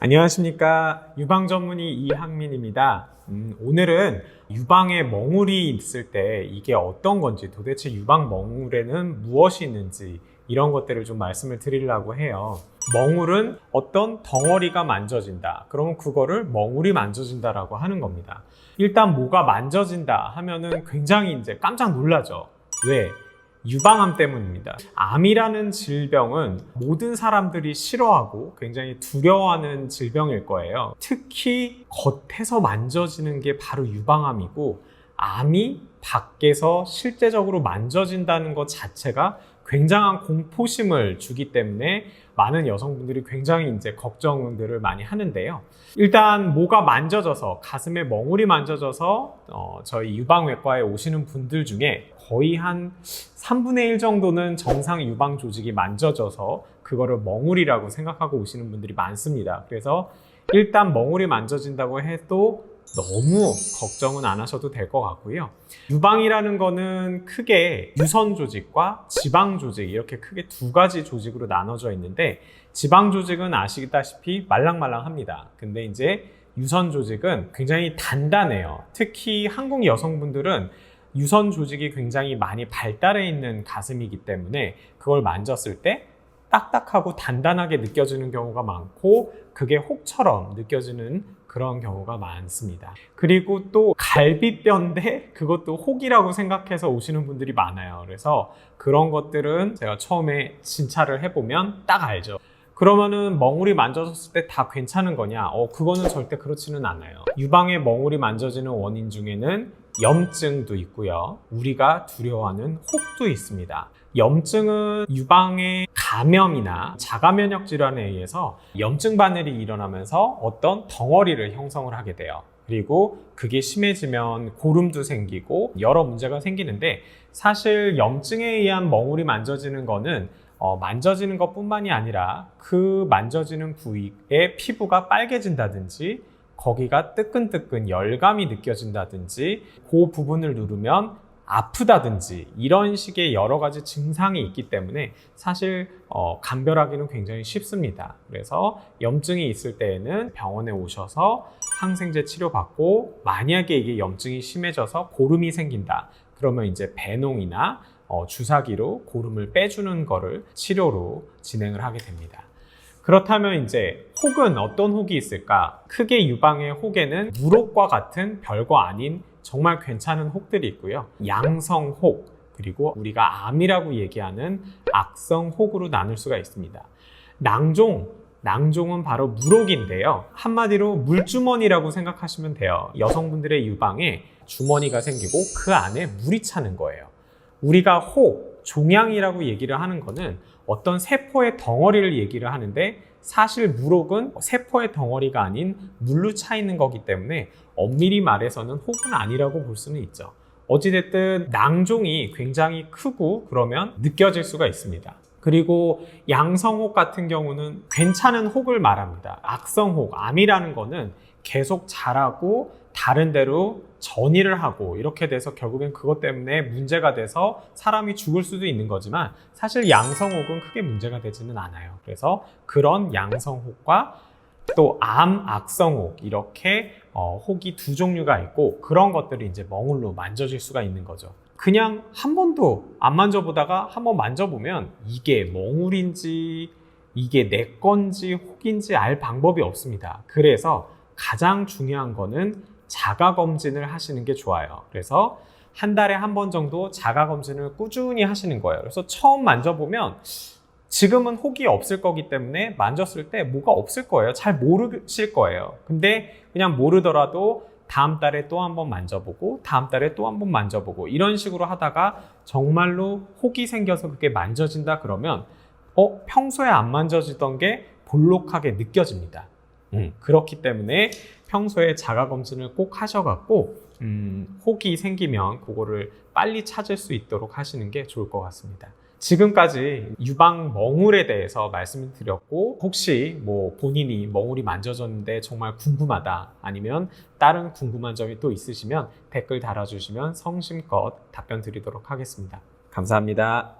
안녕하십니까. 유방 전문의 이항민입니다. 오늘은 유방에 멍울이 있을 때 이게 어떤 건지, 도대체 유방 멍울에는 무엇이 있는지 이런 것들을 좀 말씀을 드리려고 해요. 멍울은 어떤 덩어리가 만져진다. 그러면 그거를 멍울이 만져진다라고 하는 겁니다. 일단 뭐가 만져진다 하면은 굉장히 이제 깜짝 놀라죠. 왜? 유방암 때문입니다. 암이라는 질병은 모든 사람들이 싫어하고 굉장히 두려워하는 질병일 거예요. 특히 겉에서 만져지는 게 바로 유방암이고, 암이 밖에서 실제적으로 만져진다는 것 자체가 굉장한 공포심을 주기 때문에 많은 여성분들이 굉장히 이제 걱정들을 많이 하는데요. 일단 뭐가 만져져서, 가슴에 멍울이 만져져서 저희 유방외과에 오시는 분들 중에 거의 한 3분의 1 정도는 정상 유방 조직이 만져져서 그거를 멍울이라고 생각하고 오시는 분들이 많습니다. 그래서 일단 멍울이 만져진다고 해도 너무 걱정은 안 하셔도 될 것 같고요. 유방이라는 거는 크게 유선 조직과 지방 조직, 이렇게 크게 두 가지 조직으로 나눠져 있는데, 지방 조직은 아시다시피 말랑말랑합니다. 근데 이제 유선 조직은 굉장히 단단해요. 특히 한국 여성분들은 유선 조직이 굉장히 많이 발달해 있는 가슴이기 때문에 그걸 만졌을 때 딱딱하고 단단하게 느껴지는 경우가 많고, 그게 혹처럼 느껴지는 그런 경우가 많습니다. 그리고 또 갈비뼈인데 그것도 혹이라고 생각해서 오시는 분들이 많아요. 그래서 그런 것들은 제가 처음에 진찰을 해보면 딱 알죠. 그러면은 멍울이 만져졌을 때 다 괜찮은 거냐? 그거는 절대 그렇지는 않아요. 유방에 멍울이 만져지는 원인 중에는 염증도 있고요. 우리가 두려워하는 혹도 있습니다. 염증은 유방의 감염이나 자가면역 질환에 의해서 염증 반응이 일어나면서 어떤 덩어리를 형성을 하게 돼요. 그리고 그게 심해지면 고름도 생기고 여러 문제가 생기는데, 사실 염증에 의한 멍울이 만져지는 거는 만져지는 것뿐만이 아니라 그 만져지는 부위의 피부가 빨개진다든지, 거기가 뜨끈뜨끈 열감이 느껴진다든지, 그 부분을 누르면 아프다든지, 이런 식의 여러 가지 증상이 있기 때문에 사실 감별하기는 굉장히 쉽습니다. 그래서 염증이 있을 때에는 병원에 오셔서 항생제 치료받고, 만약에 이게 염증이 심해져서 고름이 생긴다, 그러면 이제 배농이나 주사기로 고름을 빼주는 거를 치료로 진행을 하게 됩니다. 그렇다면 이제 혹은 어떤 혹이 있을까? 크게 유방의 혹에는 물혹과 같은 별거 아닌 정말 괜찮은 혹들이 있고요. 양성혹, 그리고 우리가 암이라고 얘기하는 악성혹으로 나눌 수가 있습니다. 낭종은 바로 물혹인데요. 한마디로 물주머니라고 생각하시면 돼요. 여성분들의 유방에 주머니가 생기고 그 안에 물이 차는 거예요. 우리가 혹, 종양이라고 얘기를 하는 거는 어떤 세포의 덩어리를 얘기를 하는데, 사실 물혹은 세포의 덩어리가 아닌 물로 차 있는 거기 때문에 엄밀히 말해서는 혹은 아니라고 볼 수는 있죠. 어찌됐든 낭종이 굉장히 크고 그러면 느껴질 수가 있습니다. 그리고 양성혹 같은 경우는 괜찮은 혹을 말합니다. 악성혹, 암이라는 거는 계속 자라고 다른 데로 전이를 하고 이렇게 돼서 결국엔 그것 때문에 문제가 돼서 사람이 죽을 수도 있는 거지만, 사실 양성혹은 크게 문제가 되지는 않아요. 그래서 그런 양성혹과 또 악성혹, 이렇게 혹이 두 종류가 있고, 그런 것들이 이제 멍울로 만져질 수가 있는 거죠. 그냥 한 번도 안 만져보다가 한번 만져보면 이게 멍울인지 이게 내 건지 혹인지 알 방법이 없습니다. 그래서 가장 중요한 거는 자가검진을 하시는 게 좋아요. 그래서 한 달에 한 번 정도 자가검진을 꾸준히 하시는 거예요. 그래서 처음 만져보면 지금은 혹이 없을 거기 때문에 만졌을 때 뭐가 없을 거예요. 잘 모르실 거예요. 근데 그냥 모르더라도 다음 달에 또 한 번 만져보고, 다음 달에 또 한 번 만져보고, 이런 식으로 하다가 정말로 혹이 생겨서 그게 만져진다 그러면 평소에 안 만져지던 게 볼록하게 느껴집니다. 그렇기 때문에 평소에 자가검진을 꼭 하셔갖고 혹이 생기면 그거를 빨리 찾을 수 있도록 하시는 게 좋을 것 같습니다. 지금까지 유방 멍울에 대해서 말씀을 드렸고, 혹시 본인이 멍울이 만져졌는데 정말 궁금하다, 아니면 다른 궁금한 점이 또 있으시면 댓글 달아주시면 성심껏 답변 드리도록 하겠습니다. 감사합니다.